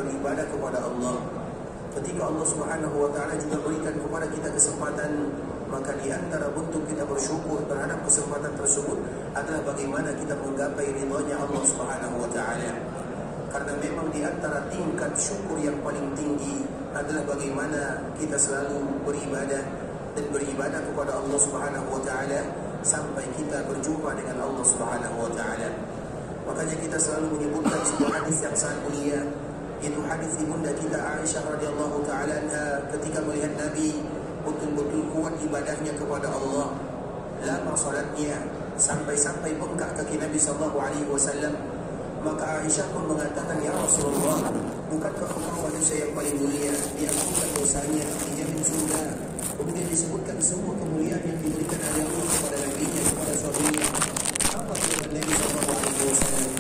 beribadah kepada Allah. Ketika Allah Subhanahu wa ta'ala juga berikan kepada kita kesempatan, maka di antara bentuk kita bersyukur terhadap kesempatan tersebut adalah bagaimana kita menggapai ridhanya Allah Subhanahu wa ta'ala. Karena memang di antara tingkat syukur yang paling tinggi adalah bagaimana kita selalu beribadah dan beribadah kepada Allah Subhanahu wa ta'ala sampai kita berjumpa dengan Allah Subhanahu wa ta'ala. Makanya kita selalu menyebutkan sebuah hadis yang sangat mulia, yaitu hadis ibunda kita Aisyah radhiyallahu ta'ala anha ketika melihat Nabi betul-betul kuat ibadahnya kepada Allah, lama salatnya sampai-sampai bengkak kaki Nabi sallallahu alaihi wasallam. Maka Aisyah pun mengatakan, ya Rasulullah, bukankah engkau manusia yang paling mulia, diampunkan dosanya, dijamin surga. Kemudian disebutkan semua kemuliaan yang diberikan oleh Allah kepada Nabi-Nya, kepada suaminya. Apa firman Nabi sallallahu alaihi wasallam?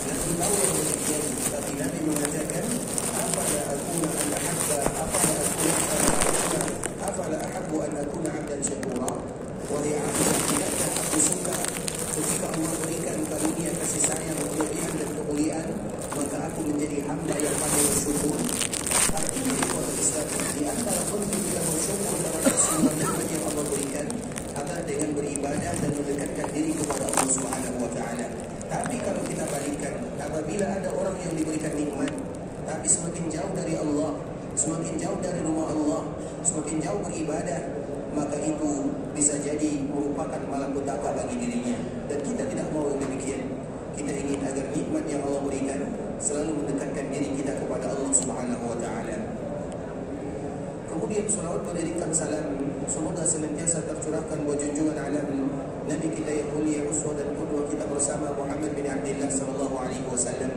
Nabi tahu yang demikian, tapi Nabi mengatakan, afala akuna an ahabba, afala ahabbu an akuna 'abdan syakura. Wahai Aisyah, tidakkah aku suka ketika Allah berikan karunia kasih sayang, kelebihan dan kemuliaan, maka aku menjadi hamba yang pandai bersyukur. Artinya di kuasa Islam, di antara bentuk kita bersyukur terhadap semua nikmat yang Allah berikan adalah dengan beribadah dan mendekatkan diri kepada Allah Subhanahu wa ta'ala. Tapi kalau kita balikkan, apabila ada orang yang diberikan nikmat tapi semakin jauh dari Allah, semakin jauh dari rumah Allah, semakin jauh beribadah, maka itu bisa jadi merupakan malapetaka bagi dirinya. Dan kita tidak mau demikian. Kita ingin agar nikmat yang Allah berikan selalu mendekatkan diri kita kepada Allah Subhanahu wa ta'ala. Kemudian salawat mendirikan salam semoga senantiasa tercurahkan buat junjungan alam Nabi kita yang mulia, uswah dan qudwah kita bersama Muhammad bin Abdullah sallallahu alaihi wasallam.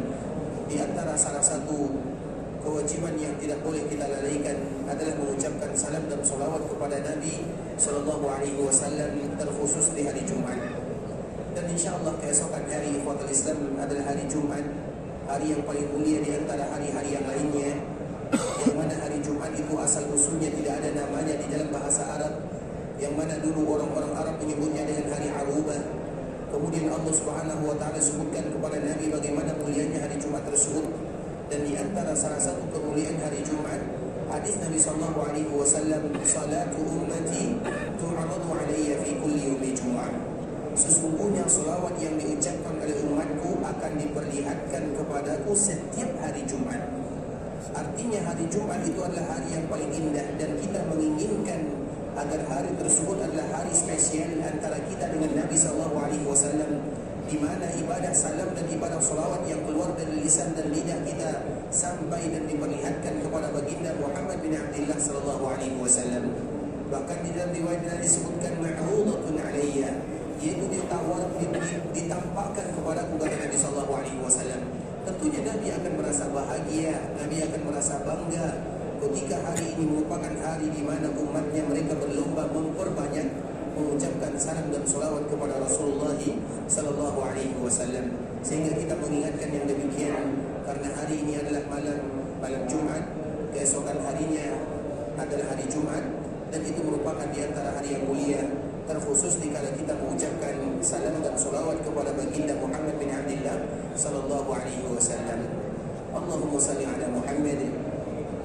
Di antara salah satu kewajiban yang tidak boleh kita lalaikan adalah mengucapkan salam dan salawat kepada Nabi sallallahu alaihi wasallam, terkhusus di hari Jumat. Dan insyaAllah keesokan hari ikhwatul Islam adalah hari Jumat, hari yang paling mulia di antara hari-hari yang lainnya, yang mana hari Jumat itu asal usulnya tidak ada namanya di dalam bahasa Arab, yang mana dulu orang-orang Arab menyebutnya dengan hari Arubah. Kemudian Allah Subhanahu wa ta'ala sebutkan kepada Nabi bagaimana mulianya hari Jumat tersebut. Dan di antara salah satu kemuliaan hari Jumat, hadis Nabi sallallahu alaihi wasallam, salatu ummati tu'radu alayya fi kulli yaumi Jum'ah. Sesungguhnya selawat yang diucapkan oleh umatku akan diperlihatkan kepadaku setiap hari Jumat. Artinya hari Jumat itu adalah hari yang paling indah, dan kita menginginkan agar hari tersebut adalah hari spesial antara kita dengan Nabi sallallahu alaihi wasallam, di mana ibadah salam dan ibadah salawat yang keluar dari lisan dan lidah kita sampai dan diperlihatkan kepada baginda Muhammad bin Abdullah sallallahu alaihi wasallam. Bahkan di dalam riwayat disebutkan ma'rudatun alayya, yaitu ditampakkan kepadaku kata Nabi sallallahu alaihi wasallam. Tentunya Nabi akan merasa bahagia, Nabi akan merasa bangga ketika hari ini merupakan hari di mana umatnya mereka berlomba memperbanyak mengucapkan salam dan salawat kepada Rasulullah sallallahu alaihi wasallam. Sehingga kita mengingatkan yang demikian, karena hari ini adalah malam Jumat, keesokan harinya adalah hari Jumat, dan itu merupakan di antara hari yang mulia, terkhusus dikala kita mengucapkan salam dan salawat kepada baginda Muhammad bin Abdullah sallallahu alaihi wasallam. Allahumma salli ala Muhammad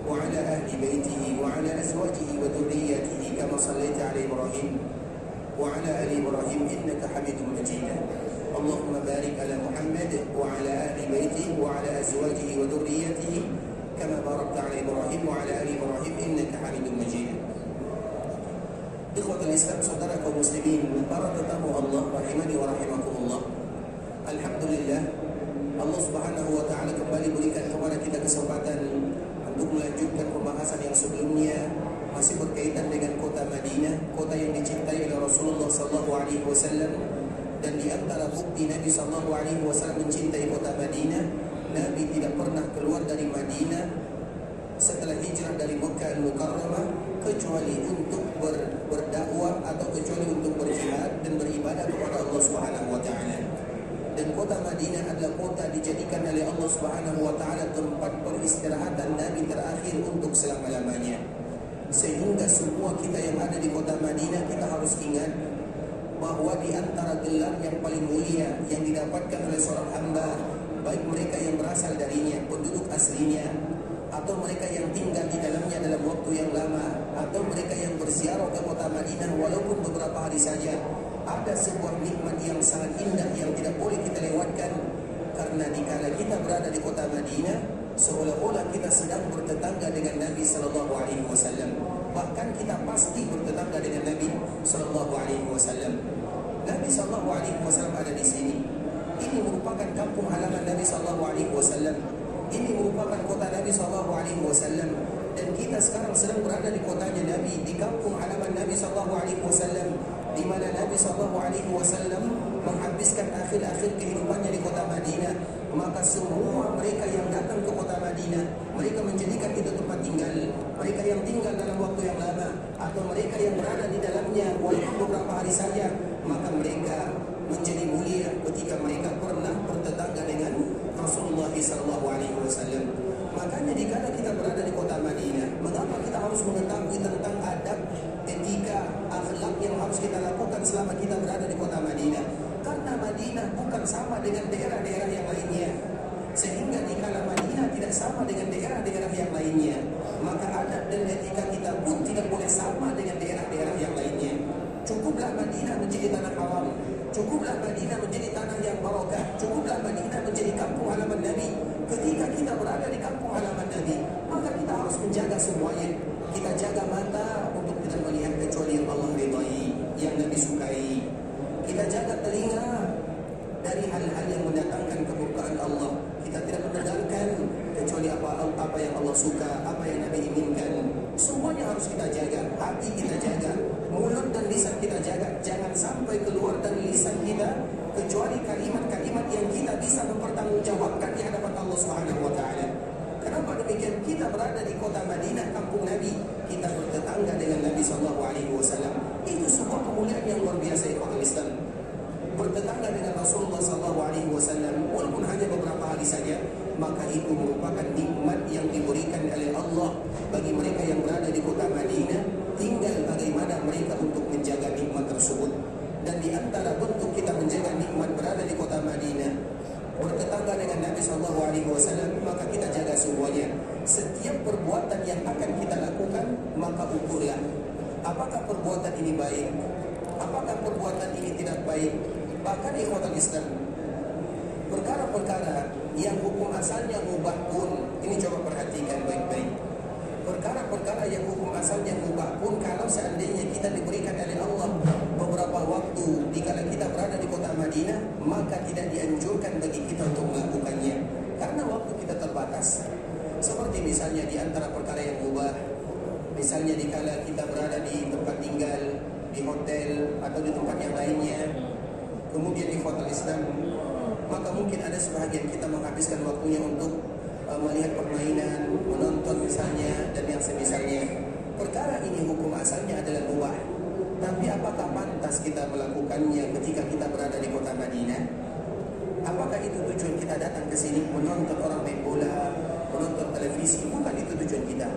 wa ala ahli baitihi wa ala azwajihi wa dhurriyyatihi kama sallaita ala Ibrahim wa ala ali Ibrahim innaka Hamidum Majid. Allahumma barik ala Muhammad wa ala ahli baitihi wa ala azwajihi wa dhurriyyatihi kama barakta ala Ibrahim wa ala ali Ibrahim innaka Hamidum Majid. Ikhwatul Islam, saudara kaum muslimin, para tetamu Allah rahimani wa rahimakumullah. Alhamdulillah, Allah Subhanahu wa ta'ala kembali berikan kepada kita kesempatan untuk melanjutkan pembahasan yang sebelumnya, masih berkaitan dengan kota Madinah, kota yang dicintai oleh Rasulullah sallallahu alaihi wasallam. Dan di antara bukti Nabi sallallahu alaihi wasallam mencintai kota Madinah, Nabi tidak pernah keluar dari Madinah setelah hijrah dari Mekah Al-Mukarramah kecuali untuk berdakwah atau kecuali untuk berjihad dan beribadah kepada Allah Subhanahu wa taala. Dan kota Madinah adalah kota dijadikan oleh Allah Subhanahu wa taala tempat peristirahatan Nabi terakhir untuk selama-lamanya. Sehingga semua kita yang ada di kota Madinah, kita harus ingat bahwa di antara gelar yang paling mulia yang didapatkan oleh seorang hamba, baik mereka yang berasal darinya, penduduk aslinya, atau mereka yang tinggal di dalamnya dalam waktu yang lama, atau mereka yang berziarah ke kota Madinah walaupun beberapa hari saja, ada sebuah nikmat yang sangat indah yang tidak boleh kita lewatkan. Karena dikala kita berada di kota Madinah, seolah-olah kita sedang bertetangga dengan Nabi Sallallahu Alaihi Wasallam. Bahkan kita pasti bertetangga dengan Nabi Sallallahu Alaihi Wasallam. Nabi Sallallahu Alaihi Wasallam ada di sini. Ini merupakan kampung halaman Nabi Sallallahu Alaihi Wasallam. Ini merupakan kota Nabi Sallallahu Alaihi Wasallam. Dan kita sekarang sedang berada di kotanya Nabi, di kampung halaman Nabi Sallallahu Alaihi Wasallam, di mana Nabi Sallallahu Alaihi Wasallam menghabiskan akhir-akhir kehidupannya di kota Madinah. Maka semua mereka yang datang ke kota Madinah, mereka menjadikan itu tempat tinggal. Mereka yang tinggal dalam waktu yang lama, atau mereka yang berada di dalamnya walaupun beberapa hari saja, maka mereka menjadi mulia ketika mereka pernah bertetangga dengan Rasulullah Sallallahu Alaihi Wasallam. Makanya dikala kita berada di kota Madinah, mengapa kita harus mengetahui tentang adab, etika, akhlak yang harus kita lakukan selama kita berada di kota Madinah? Karena Madinah bukan sama dengan daerah-daerah yang lainnya. Sehingga dikala Madinah tidak sama dengan daerah-daerah yang lainnya, maka adab dan etika kita pun tidak boleh sama dengan daerah-daerah yang lainnya. Cukuplah Madinah menjadi tanah haram, cukuplah Madinah menjadi tanah yang barokah, cukuplah Madinah menjadi kampung halaman Nabi. Ketika kita berada di kampung halaman Nabi, maka kita harus menjaga semuanya. Kita jaga mata untuk tidak melihat kecuali yang Allah ridai, yang Nabi sukai. Kita jaga telinga dari hal-hal yang mendatangkan kemurkaan Allah. Kita tidak mendengarkan kecuali apa yang Allah suka, apa yang Nabi inginkan. Semuanya harus kita jaga. Hati kita jaga, mulut dan lisan kita jaga. Jangan sampai keluar dari lisan kita kecuali kalimat-kalimat yang kita bisa mempertanggungjawabkan di hadapan Allah Subhanahu wa taala. Kenapa demikian? Kita berada di kota Madinah, kampung Nabi. Kita bertetangga dengan Nabi Sallallahu Alaihi Wasallam. Itu sebuah kemuliaan yang luar biasa, ikhwatul Islam. Bertetangga dengan Rasulullah Sallallahu Alaihi Wasallam walaupun hanya beberapa hari saja, maka itu merupakan nikmat yang diberikan oleh Allah bagi mereka yang berada di kota Madinah. Tinggal bagaimana mereka untuk menjaga nikmat tersebut. Dan di antara bentuk kita menjaga nikmat berada di kota Madinah, bertetangga dengan Nabi Sallallahu Alaihi Wasallam, maka kita jaga semuanya. Setiap perbuatan yang akan kita lakukan, maka ukurlah. Apakah perbuatan ini baik? Apakah perbuatan ini tidak baik? Bahkan ikhwatul Islam, perkara-perkara yang hukum asalnya mubah pun, ini coba perhatikan baik-baik. Perkara-perkara yang hukum asalnya mubah pun, kalau seandainya kita diberikan oleh Allah beberapa waktu dikala kita berada di kota Madinah, maka tidak dianjurkan bagi kita untuk melakukannya, karena waktu kita terbatas. Seperti misalnya di antara perkara yang mubah, misalnya dikala kita berada di tempat tinggal, di hotel atau di tempat yang lainnya, kemudian di hotel Islam, maka mungkin ada sebahagian kita menghabiskan waktunya untuk melihat permainan, menonton misalnya, dan yang semisalnya. Perkara ini hukum asalnya adalah mubah. Tapi apakah pantas kita melakukannya ketika kita berada di kota Madinah? Apakah itu tujuan kita datang ke sini menonton orang main bola, menonton televisi? Bukan itu tujuan kita.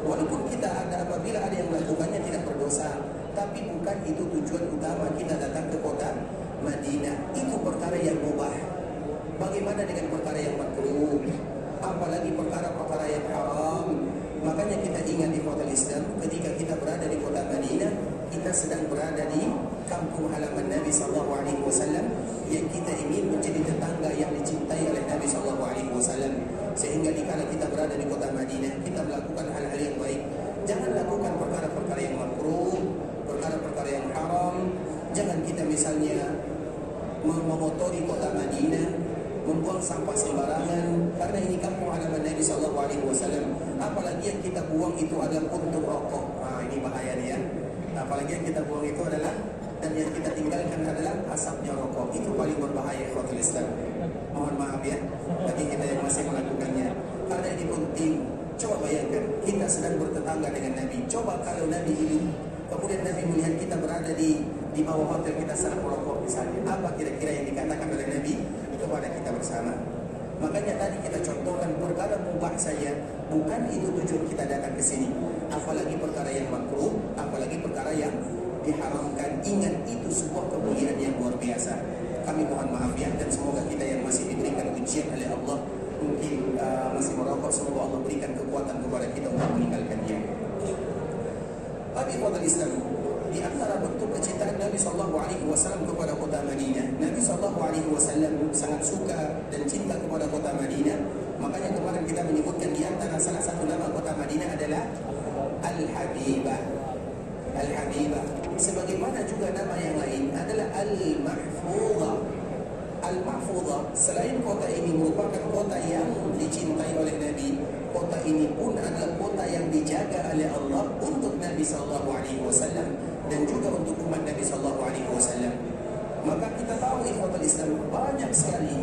Walaupun kita apabila ada yang melakukannya tidak berdosa, tapi bukan itu tujuan utama kita datang ke kota Madinah. Itu perkara yang mubah. Bagaimana dengan perkara yang makruh? Apalagi perkara-perkara yang haram. Makanya kita ingat di kota Islam, ketika kita berada di kota Madinah, kita sedang berada di kampung halaman Nabi Sallallahu Alaihi Wasallam, yang kita ingin menjadi tetangga yang dicintai oleh Nabi Sallallahu Alaihi Wasallam. Sehingga dikala kita berada di kota Madinah, kita melakukan hal-hal yang baik. Jangan lakukan perkara-perkara yang makruh, perkara-perkara yang haram. Jangan kita misalnya memotori kota Madinah, membuang sampah sembarangan, karena ini kampung halaman Nabi Sallallahu Alaihi Wasallam. Apalagi yang kita buang itu adalah untuk rokok. Ini bahaya nih ya. Apalagi yang kita buang itu adalah, dan yang kita tinggalkan adalah asapnya rokok. Itu paling berbahaya, ikhwatul Islam. Mohon maaf ya bagi kita yang masih melakukannya, karena ini penting. Coba bayangkan, kita sedang bertetangga dengan Nabi. Coba kalau Nabi hidup, kemudian Nabi melihat kita berada di bawah hotel, kita sedang merokok misalnya, apa kira-kira yang dikatakan oleh Nabi kepada kita bersama? Makanya tadi kita contohkan perkara mubah saja, bukan itu tujuan kita datang ke sini. Apalagi perkara yang makruh, apalagi perkara yang diharamkan. Ingat, itu sebuah kemuliaan yang luar biasa. Kami mohon maaf ya, dan semoga kita yang masih diberikan ujian oleh Allah, mungkin masih merokok, semoga Allah berikan kekuatan ikhwatul Islam, di antara bentuk kecintaan Nabi SAW kepada kota Madinah, Nabi SAW sangat suka dan cinta kepada kota Madinah. Makanya kemarin kita menyebutkan di antara salah satu nama kota Madinah adalah Al-Habibah. Al-Habibah. Sebagaimana juga nama yang lain adalah Al-Mahfudhah. Al-Mahfudhah, selain kota ini merupakan kota yang dicintai oleh Nabi, kota ini pun adalah kota yang dijaga oleh Allah untuk Nabi SAW dan juga untuk umat Nabi SAW. Maka kita tahu ikhwatul Islam, banyak sekali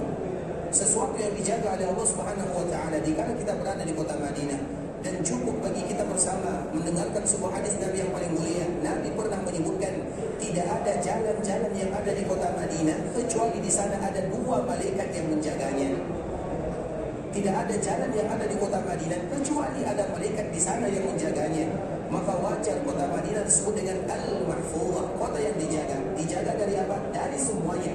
sesuatu yang dijaga oleh Allah Subhanahu wa taala dikala kita berada di kota Madinah. Dan cukup bagi kita bersama mendengarkan sebuah hadis Nabi yang paling mulia. Nabi pernah menyebutkan tidak ada jalan-jalan yang ada di kota Madinah kecuali di sana ada 2 malaikat yang menjaganya. Tidak ada jalan yang ada di kota Madinah kecuali ada malaikat di sana yang menjaganya. Maka wajar kota Madinah disebut dengan Al-Mahfudhah, kota yang dijaga. Dijaga dari apa? Dari semuanya.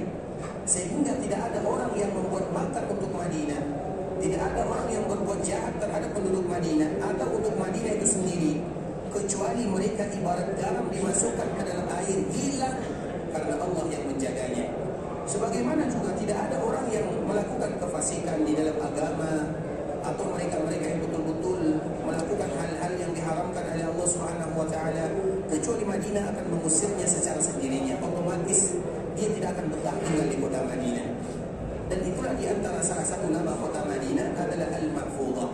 Sehingga tidak ada orang yang membuat makar untuk Madinah. Tidak ada orang yang berbuat jahat terhadap penduduk Madinah atau untuk Madinah itu sendiri, kecuali mereka ibarat garam dimasukkan ke dalam air, hilang karena Allah yang menjaganya. Sebagaimana juga tidak ada orang yang melakukan kefasikan di dalam agama atau mereka-mereka yang betul-betul melakukan hal-hal yang diharamkan oleh Allah Subhanahu wa taala, kecuali Madinah akan mengusirnya secara sendirinya. Otomatis dia tidak akan betah tinggal di kota Madinah. Dan itulah di antara salah satu nama kota Madinah adalah Al-Mahfudhah.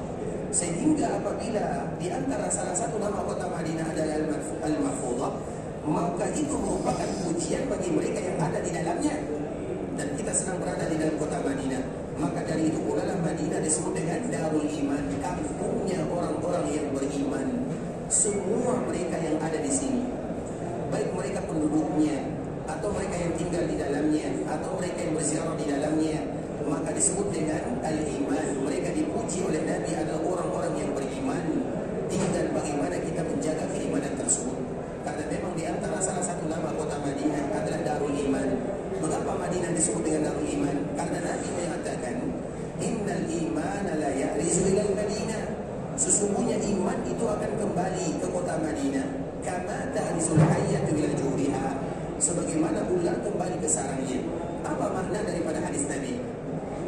Sehingga apabila di antara salah satu nama kota Madinah adalah Al-Mahfudhah, maka itu merupakan pujian bagi mereka yang ada di dalamnya. Dan kita sedang berada di dalam kota Madinah. Maka dari itu pula Madinah disebut dengan Darul Iman, kampungnya orang-orang yang beriman. Semua mereka yang ada di sini, baik mereka penduduknya atau mereka yang tinggal di dalamnya atau mereka yang berziarah di dalamnya, maka disebut dengan Al-Iman. Mereka dipuji oleh Nabi adalah orang-orang yang beriman. Tinggal bagaimana kita menjaga keimanan tersebut. Karena memang di antara salah satu nama kota Madinah adalah Darul Iman. Mengapa Madinah disebut dengan Darul Iman? Karena Nabi mengatakan, Innal imana la ya'rizu ilal Madinah. Sesungguhnya iman itu akan kembali ke kota Madinah. Kama ta'rizul hayyatu ila juriha. Sebagaimana ular kembali ke sarangnya. Apa makna daripada hadis Nabi?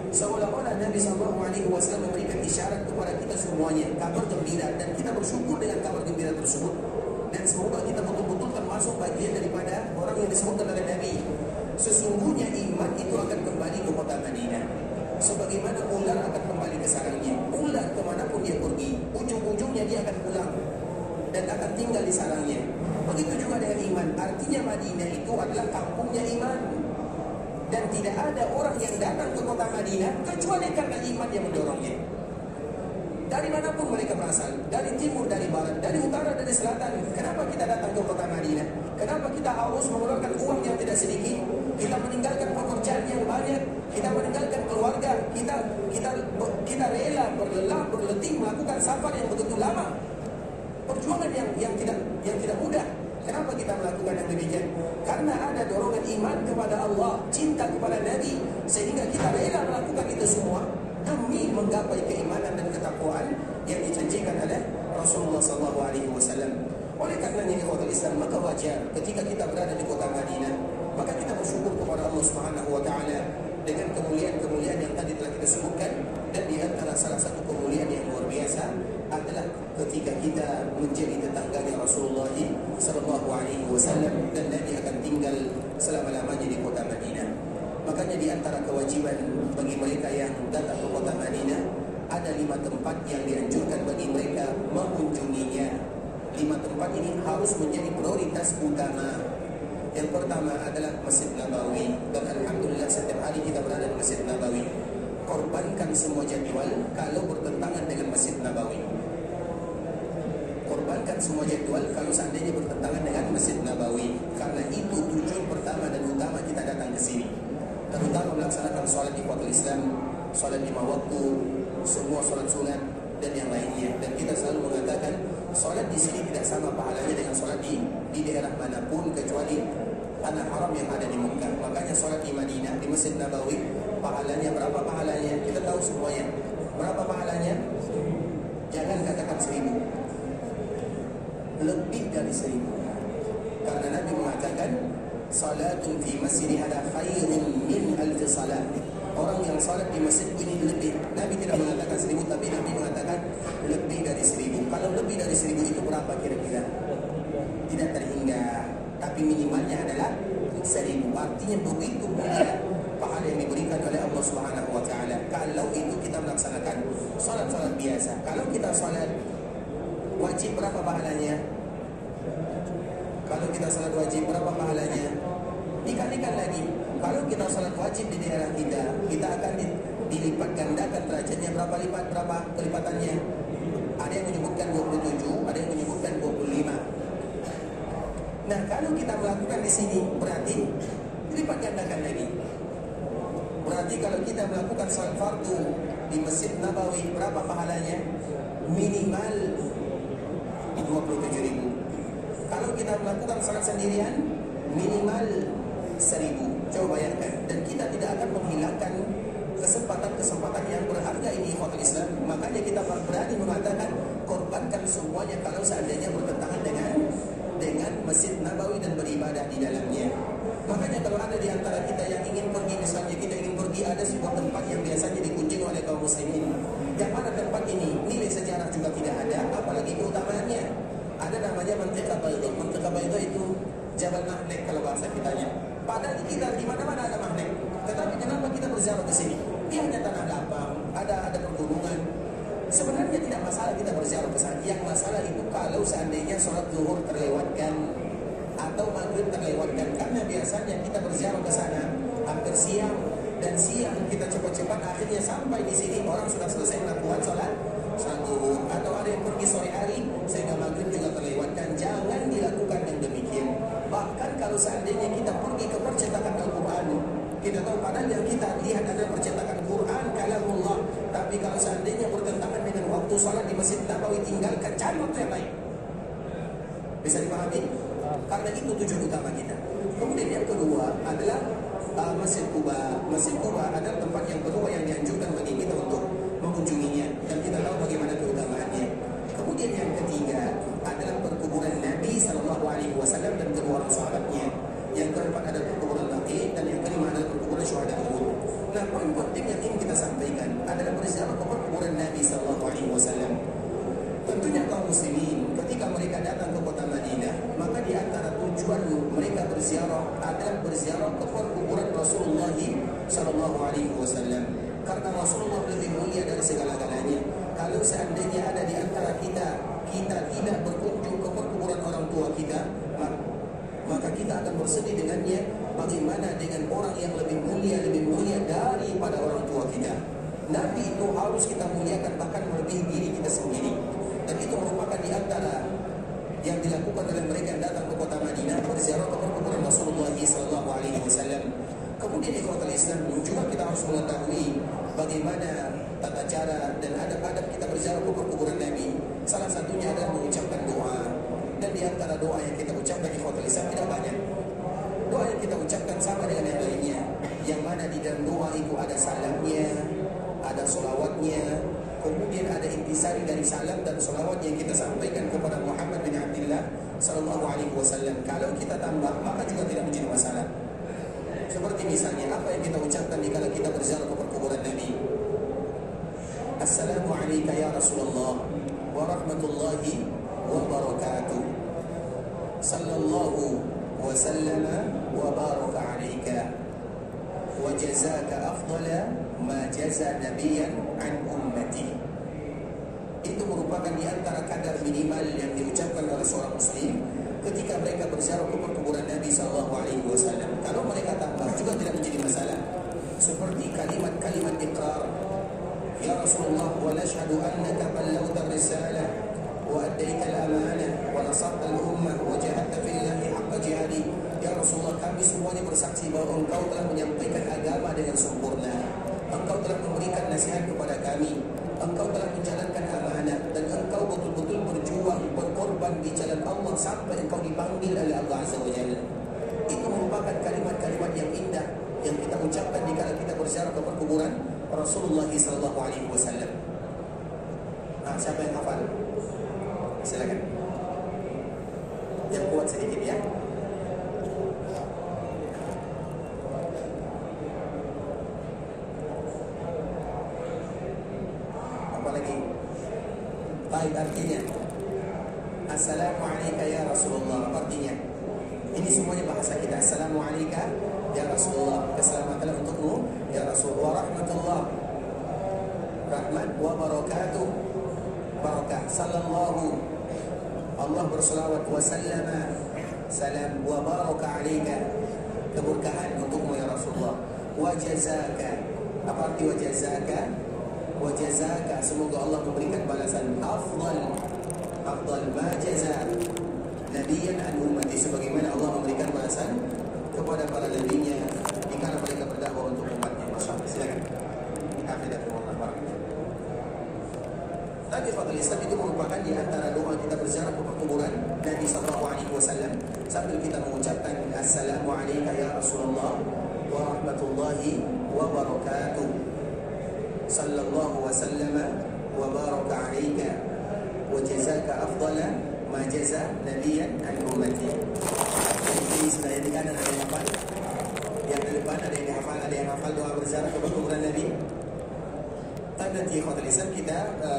Seolah-olah Nabi SAW memberikan isyarat kepada kita semuanya, kabar gembira, dan kita bersyukur dengan kabar gembira tersebut. Dan semoga kita betul-betul termasuk bagian daripada orang yang disebutkan oleh Nabi. Sesungguhnya iman itu akan kembali ke kota Madinah. Sebagaimana ular akan kembali ke sarangnya. Ular kemanapun dia pergi, ujung-ujungnya dia akan pulang dan akan tinggal di sarangnya. Begitu juga dengan iman. Artinya Madinah itu adalah kampungnya iman. Dan tidak ada orang yang datang ke kota Madinah kecuali karena iman yang mendorongnya. Dari manapun mereka berasal, dari timur, dari barat, dari utara, dari selatan. Kenapa kita datang ke kota Madinah? Kenapa kita harus mengeluarkan uang yang tidak sedikit? Kita meninggalkan pekerjaan yang banyak, kita meninggalkan keluarga, kita rela berlelah, berletih melakukan safar yang begitu lama. Perjuangan yang tidak mudah. Kenapa kita melakukan yang demikian? Karena ada dorongan iman kepada Allah, cinta kepada Nabi, sehingga kita rela melakukan itu semua demi menggapai keimanan dan ketakwaan yang dijanjikan oleh Rasulullah SAW. Oleh karenanya ikhwatul Islam, maka wajar ketika kita berada di kota Madinah, maka kita bersyukur kepada Allah Subhanahu wa taala dengan kemuliaan-kemuliaan yang tadi telah kita sebutkan. Dan di antara salah satu kemuliaan yang luar biasa adalah ketika kita menjadi tetangganya Rasulullah SAW dan Nabi akan tinggal selama-lamanya di kota Madinah. Makanya di antara kewajiban bagi mereka yang datang ke kota Madinah, ada 5 tempat yang dianjurkan bagi mereka mengunjunginya. 5 tempat ini harus menjadi prioritas utama. Yang pertama adalah Masjid Nabawi. Dan alhamdulillah setiap hari kita berada di Masjid Nabawi. Korbankan semua jadwal kalau bertentangan dengan Masjid Nabawi. Korbankan semua jadwal kalau seandainya bertentangan dengan Masjid Nabawi. Karena itu tujuan pertama dan utama kita datang ke sini. Terutama melaksanakan sholat di ikhwatul Islam, sholat 5 waktu, semua sholat sunat dan yang lainnya. Dan kita selalu mengatakan sholat di sini tidak sama pahalanya dengan sholat di daerah manapun kecuali tanah haram yang ada di Mekah. Makanya sholat di Madinah, di Masjid Nabawi, pahalanya berapa pahalanya? Kita tahu semuanya. Berapa pahalanya? Jangan katakan 1000, lebih dari 1000. Karena Nabi mengatakan, salatun fi masjid hada khairun min alfi salat. Orang yang salat di masjid ini lebih, Nabi tidak mengatakan 1000, tapi Nabi mengatakan lebih dari 1000. Kalau lebih dari 1000 itu berapa kira-kira? Tidak terhingga, tapi minimalnya adalah 1000. Artinya begitu mulia pahala yang diberikan oleh Allah Subhanahu wa taala kalau itu kita melaksanakan salat-salat biasa. Kalau kita salat wajib, berapa pahalanya? Kalau kita salat wajib, berapa pahalanya? Dikalikan lagi. Kalau kita salat wajib di daerah kita, kita akan dilipat gandakan derajatnya berapa lipat, berapa kelipatannya? Ada yang menyebutkan 27, ada yang menyebutkan 25. Nah, kalau kita melakukan di sini, berarti dilipat gandakan lagi. Berarti kalau kita melakukan salat fardu di Masjid Nabawi, berapa pahalanya? Minimal 27.000. Kalau kita melakukan salat sendirian, minimal 1000. Coba bayangkan. Dan kita tidak akan menghilangkan kesempatan-kesempatan yang berharga ini, ikhwatul Islam. Makanya kita berani mengatakan korbankan semuanya kalau seandainya bertentangan dengan Masjid Nabawi dan beribadah di dalamnya. Makanya kalau ada di antara kita yang ingin pergi, misalnya kita ingin pergi, ada sebuah tempat yang biasanya dikunjungi oleh kaum muslimin, yang mana tempat ini nilai sejarah juga tidak ada, apalagi keutamaannya. Ada namanya Mantiqah Baydha. Mantiqah Baydha itu Jabal Mahnek kalau bahasa kitanya. Padahal di mana-mana ada magnet. Tetapi kenapa kita berziarah ke sini? Dia hanya tanah lapang, ada pergunungan. Sebenarnya tidak masalah kita berziarah ke sana. Yang masalah itu kalau seandainya sholat zuhur terlewatkan atau maghrib terlewatkan. Karena biasanya kita berziarah ke sana hampir siang, dan siang kita cepat-cepat akhirnya sampai di sini orang sudah selesai melakukan sholat zuhur, atau ada yang pergi sore hari sehingga maghrib juga terlewatkan. Jangan dilakukan yang demikian. Bahkan kalau seandainya kita pergi ke percetakan Al-Quran, kita tahu padahal yang kita lihat adalah percetakan Quran kalamullah, tapi kalau seandainya bertentangan dengan waktu sholat di Masjid Nabawi, tinggalkan, cari waktu yang lain. Bisa dipahami? Karena itu tujuan utama kita. Kemudian yang kedua adalah Masjid Quba. Masjid Quba adalah tempat yang kedua yang dianjurkan bagi kita untuk mengunjunginya, dan kita tahu bagaimana keutamaannya. Kemudian yang ketiga adalah perkuburan Nabi SAW dan kedua orang sahabatnya. Yang keempat adalah perkuburan Baqi, dan yang kelima adalah perkuburan syuhada Uhud. Nah, poin penting yang ingin kita sampaikan adalah berziarah ke perkuburan Nabi SAW. Tentunya kaum muslimin ketika mereka datang ke kota Madinah, maka di antara tujuan mereka berziarah adalah berziarah ke perkuburan Rasulullah SAW. Karena Rasulullah lebih mulia dari segala-galanya. Kalau seandainya ada di antara kita tidak berkunjung ke perkuburan orang tua kita, maka kita akan bersedih dengannya. Bagaimana dengan orang yang lebih mulia daripada orang tua kita? Nabi itu harus kita muliakan, bahkan melebihi diri kita sendiri. Dan itu merupakan di antara yang dilakukan oleh mereka yang datang ke kota Madinah, berziarah ke perkuburan Rasulullah SAW. Kemudian ikhwatul Islam juga kita harus mengetahui bagaimana tata cara dan adab-adab kita berziarah ke perkuburan Nabi. Salah satunya adalah mengucapkan doa. Dan di antara doa yang kita ucapkan ikhwatul Islam tidak banyak. Doa yang kita ucapkan sama dengan yang lainnya, yang mana di dalam doa itu ada salamnya, ada solawatnya, kemudian ada intisari dari salam dan solawat yang kita sampaikan kepada Muhammad bin Abdullah sallallahu alaihi wasallam. Kalau kita tambah, maka juga tidak menjadi masalah. Seperti misalnya apa yang kita ucapkan jika kita berziarah ke perkuburan Nabi. Assalamualaikum ya Rasulullah wa rahmatullahi wa barakatuh. Sallallahu wa sallama wa baraka alaika wa jazaka afdala ma jaza nabiyan an ummati. Itu merupakan di antara kadar minimal yang diucapkan oleh seorang muslim ketika mereka berziarah ke perkuburan Nabi SAW. Kalau mereka tambah juga tidak menjadi masalah. Seperti kalimat-kalimat iqrar. Ya Rasulullah, wa nashhadu annaka ballaghta risalah wa addaita al-amanah wa nasarta al-ummah wa jahadta fillahi haqqa jihadi. Ya Rasulullah, kami semuanya bersaksi bahwa engkau telah menyampaikan agama dengan sempurna. Engkau telah memberikan nasihat kepada kami. Engkau telah menjalankan amanah, dan engkau betul-betul berjuang, berkorban di jalan Allah sampai engkau dipanggil oleh Allah Azza wa Jalla. Itu merupakan kalimat-kalimat yang indah yang kita ucapkan jika kita berziarah ke perkuburan Rasulullah SAW. Nah, siapa yang hafal? Silakan. Yang kuat sedikit ya. Baik, artinya Assalamualaikum ya Rasulullah. Artinya ini semuanya bahasa kita. Assalamualaikum ya Rasulullah. Keselamatan untukmu ya Rasulullah. Warahmatullah, rahmat wa barakatuh, barakah. Sallallahu, Allah berselawat, wa sallama, salam, wa baraka alaika, keberkahan untukmu ya Rasulullah. Wa jazaka, apa arti wa jazaka? Wa jazaka, semoga Allah memberikan balasan afdal ma jaza nabiyan an ummati, sebagaimana Allah memberikan balasan kepada para nabinya dikala mereka berdakwah untuk umatnya. Masyaallah, silakan. Akhirnya Tapi Fadil Islam itu merupakan di antara doa kita berziarah ke kuburan Nabi sallallahu alaihi wasallam sambil kita mengucapkan Assalamualaikum ya Rasulullah wa rahmatullahi wa barakatuh. Sallallahu wasallam wa baraka alaika wa jazaka afdala ma jaza nabiyan an ummati. Ini sudah di kanan ada yang hafal, yang di depan ada yang dihafal, ada yang hafal doa berziarah ke kuburan Nabi. Nanti Ikhwatul Islam kita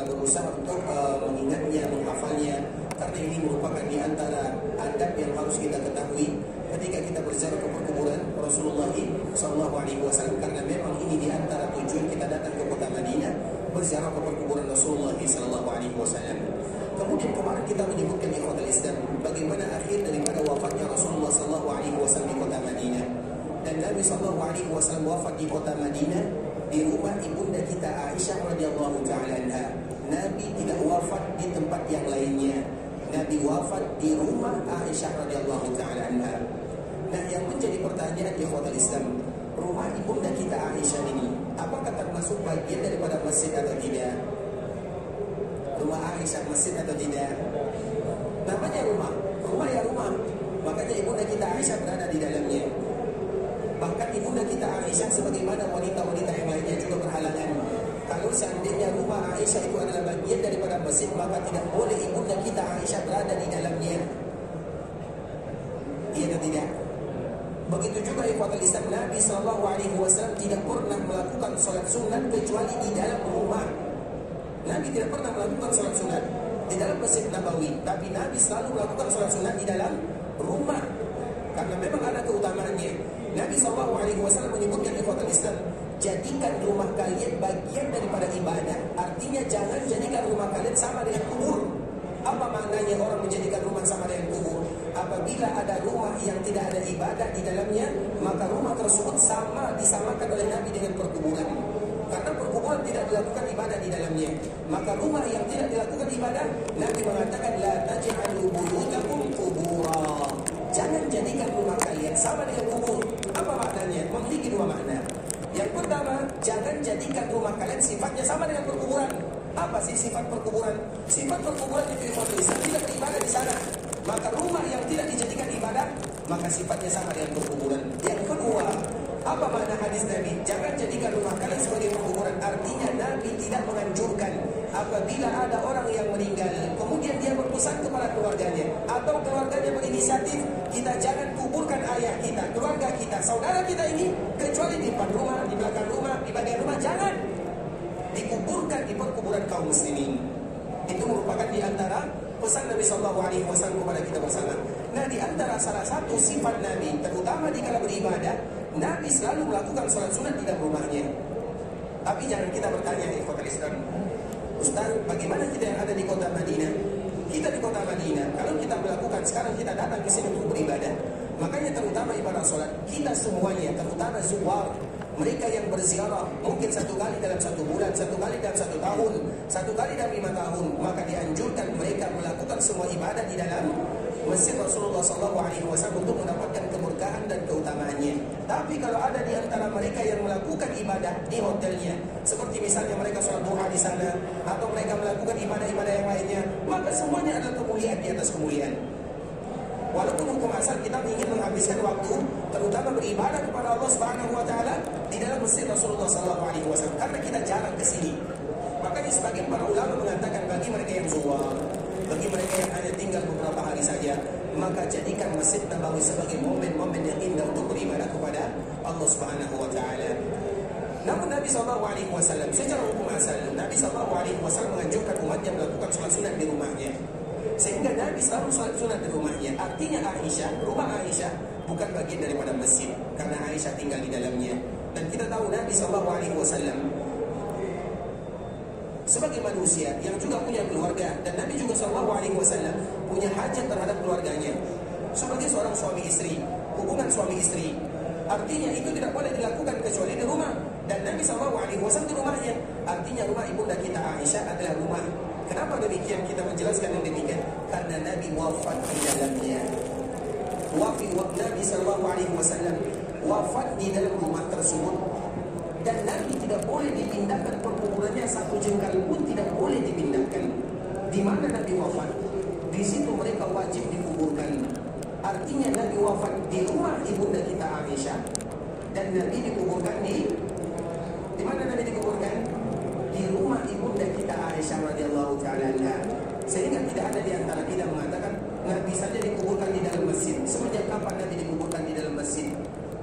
berusaha untuk mengingatnya, menghafalnya, karena ini merupakan di antara adab yang harus kita ketahui ketika kita berziarah ke kuburan Rasulullah SAW, karena memang ini di antara tujuan kita datang ke kota Madinah, berziarah ke kuburan Rasulullah SAW. Kemudian kemarin kita menyebutkan Ikhwatul Islam bagaimana akhir daripada wafatnya Rasulullah SAW di kota Madinah, dan Nabi SAW wafat di kota Madinah di rumah ibunda kita Aisyah radhiyallahu taala anha. Nabi tidak wafat di tempat yang lainnya. Nabi wafat di rumah Aisyah radhiyallahu taala anha. Nah, yang menjadi pertanyaan ikhwatul Islam, rumah ibunda kita Aisyah ini apakah termasuk bagian daripada masjid atau tidak? Rumah Aisyah masjid atau tidak? Namanya rumah, rumah ya rumah. Makanya ibunda kita Aisyah berada di dalamnya. Bahkan ibunda kita Aisyah sebagaimana wanita-wanita yang lainnya juga berhalangan. Kalau seandainya rumah Aisyah itu adalah bagian daripada masjid, maka tidak boleh ibunda kita Aisyah berada di dalamnya. Iya atau tidak? Begitu juga ikhwatul Islam, Nabi SAW tidak pernah melakukan sholat sunat kecuali di dalam rumah. Nabi tidak pernah melakukan sholat sunat di dalam Masjid Nabawi, tapi Nabi selalu melakukan sholat sunat di dalam rumah, karena memang ada keutamaannya. Nabi SAW menyebutkan ikhwatul Islam, jadikan rumah kalian bagian daripada ibadah. Artinya jangan jadikan rumah kalian sama dengan kubur. Apa maknanya orang menjadikan rumah sama dengan kubur? Apabila ada rumah yang tidak ada ibadah di dalamnya, maka rumah tersebut disamakan oleh Nabi dengan perkuburan. Karena perkuburan tidak dilakukan ibadah di dalamnya, maka rumah yang tidak dilakukan ibadah, Nabi mengatakan la taj'alu buyutakum qubura. Jangan jadikan rumah kalian sama dengan kubur. Apa maknanya? Memiliki dua makna. Yang pertama, jangan jadikan rumah kalian sifatnya sama dengan perkuburan. Apa sih sifat perkuburan? Sifat perkuburan itu tidak beribadah di sana. Maka rumah yang tidak dijadikan ibadah, maka sifatnya sama dengan perkuburan. Yang kedua, apa makna hadis Nabi? Jangan jadikan rumah kalian sebagai perkuburan. Artinya Nabi tidak menganjurkan apabila ada orang yang meninggal, kemudian dia berpesan kepada keluarganya, atau keluarganya berinisiatif, kita jangan kuburkan ayah kita, keluarga kita, saudara kita ini, kecuali di depan rumah, di belakang rumah, di bagian rumah, jangan dikuburkan di perkuburan kaum muslimin. Itu merupakan di antara pesan Nabi SAW kepada kita bersama. Nah, di antara salah satu sifat Nabi, terutama di kala beribadah, Nabi selalu melakukan sholat sunat di dalam rumahnya. Tapi jangan kita bertanya, ikhwatul Islam, Ustaz, bagaimana kita yang ada di kota Madinah? Kita di kota Madinah, kalau kita melakukan, sekarang kita datang ke sini untuk beribadah, makanya terutama ibadah sholat, kita semuanya, terutama zuwar, mereka yang berziarah, mungkin 1 kali dalam 1 bulan, 1 kali dalam 1 tahun, 1 kali dalam 5 tahun, maka dianjurkan mereka melakukan semua ibadah di dalam Masjid Rasulullah SAW untuk mendapatkan keberkahan dan keutamaannya. Tapi kalau ada di antara mereka yang melakukan ibadah di hotelnya, seperti misalnya mereka sholat duha di sana, atau mereka melakukan ibadah-ibadah yang lainnya, maka semuanya adalah kemuliaan di atas kemuliaan. Walaupun hukum asal kita ingin menghabiskan waktu, terutama beribadah kepada Allah Subhanahu Wa Taala di dalam Masjid Rasulullah SAW, karena kita jarang ke sini. Makanya sebagian para ulama mengatakan bagi mereka yang zuwar, bagi mereka yang hanya tinggal beberapa hari saja, maka jadikan Masjid Nabawi sebagai momen-momen yang indah untuk beribadah kepada Allah Subhanahu Wa Taala. Namun Nabi SAW secara hukum asal, Nabi SAW menganjurkan umatnya melakukan sholat sunnah Nabi selalu sholat sunat di rumahnya. Artinya rumah Aisyah bukan bagian daripada masjid, karena Aisyah tinggal di dalamnya. Dan kita tahu Nabi SAW sebagai manusia yang juga punya keluarga, dan Nabi juga SAW punya hajat terhadap keluarganya. Sebagai seorang suami istri, hubungan suami istri, artinya itu tidak boleh dilakukan kecuali di rumah. Dan Nabi SAW di rumahnya, artinya rumah ibunda kita Aisyah adalah rumah. Kenapa demikian kita menjelaskan yang demikian? Karena Nabi wafat di dalamnya. Nabi SAW wafat di dalam rumah tersebut, dan Nabi tidak boleh dipindahkan perkuburannya, satu jengkal pun tidak boleh dipindahkan. Di mana Nabi wafat, di situ mereka wajib dikuburkan. Artinya Nabi wafat di rumah ibunda kita Aisyah, dan Nabi dikuburkan di mana Nabi dikuburkan? Di rumah ibunda kita Aisyah radhiyallahu taala anha. Sehingga tidak ada di antara kita mengatakan Nabi saja dikuburkan di dalam masjid. Semenjak kapan Nabi dikuburkan di dalam masjid?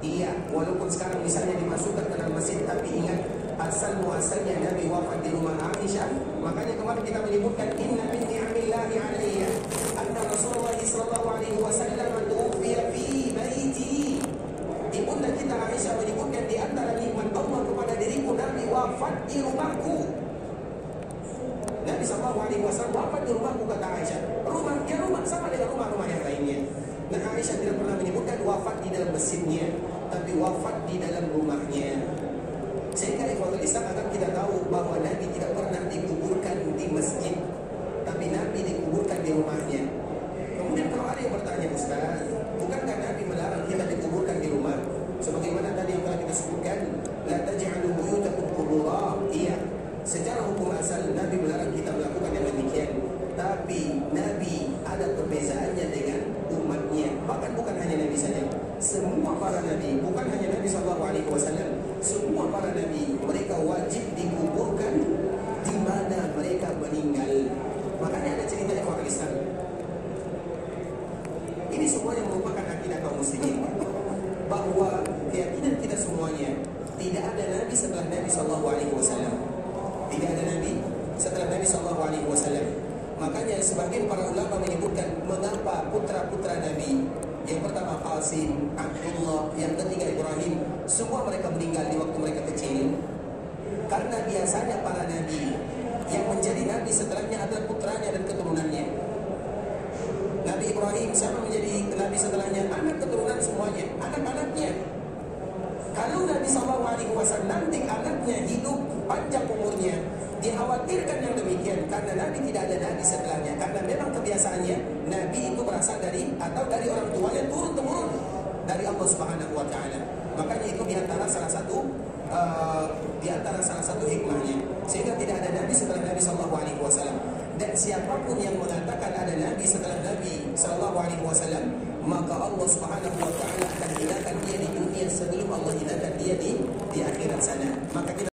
Iya, walaupun sekarang misalnya dimasukkan ke dalam masjid, tapi ingat asal muasalnya Nabi wafat di rumah Aisyah. Makanya kemarin kita menyebutkan inna min ni'amillahi 'alayya anna Rasulullah sallallahu alaihi wasallam tuwfiya fi baiti. Ibunda kita Aisyah menyebutkan di antara nikmat Allah kepada diriku, Nabi wafat di rumahku. Nabi sallallahu alaihi wasallam wafat di rumahku, kata Aisyah. Rumah sama dengan rumah-rumah yang lainnya. Dan Aisyah tidak pernah menyebutkan wafat di dalam masjidnya, tapi wafat di dalam rumahnya. Sehingga ikhwatul Islam akan kita tahu bahwa Nabi tidak pernah dikuburkan di masjid, tapi Nabi dikuburkan di rumahnya. Kemudian kalau ada yang bertanya, Ustaz, bukankah Nabi melarang kita dikuburkan di rumah? Sebagaimana tadi yang telah kita sebutkan, la taj'alu buyutakum qubura. Iya, secara hukum asal Nabi melarang kita melakukan yang demikian. Tapi Nabi ada perbezaannya dengan umatnya. Bahkan bukan hanya Nabi saja, semua para Nabi, bukan hanya Nabi SAW, semua para Nabi mereka wajib dikuburkan di mana mereka meninggal. Makanya ada cerita ikhwan Islam. Ini semuanya merupakan akidah kaum muslimin, bahwa keyakinan kita semuanya tidak ada Nabi setelah Nabi SAW. Tidak ada Nabi setelah Nabi SAW. Makanya sebagian para ulama menyebutkan mengapa putra-putra Nabi, yang pertama Qasim, Abdullah, yang ketiga Ibrahim, semua mereka meninggal di waktu mereka kecil. Karena biasanya para Nabi yang menjadi Nabi setelahnya adalah putranya dan keturunannya. Nabi Ibrahim siapa menjadi Nabi setelahnya? Anak keturunan semuanya, anak-anaknya. Kalau Nabi SAW nanti anaknya hidup panjang umurnya, dikhawatirkan yang demikian, karena Nabi tidak ada Nabi setelahnya. Karena memang kebiasaannya Nabi itu berasal dari orang tuanya turun-temurun dari Allah Subhanahu wa taala. Makanya itu diantara salah satu hikmahnya. Sehingga tidak ada Nabi setelah Nabi SAW. Dan siapapun yang mengatakan ada Nabi setelah Nabi SAW, maka Allah Subhanahu wa taala akan hinakan dia di dunia sebelum Allah hinakan dia di akhirat sana. Maka kita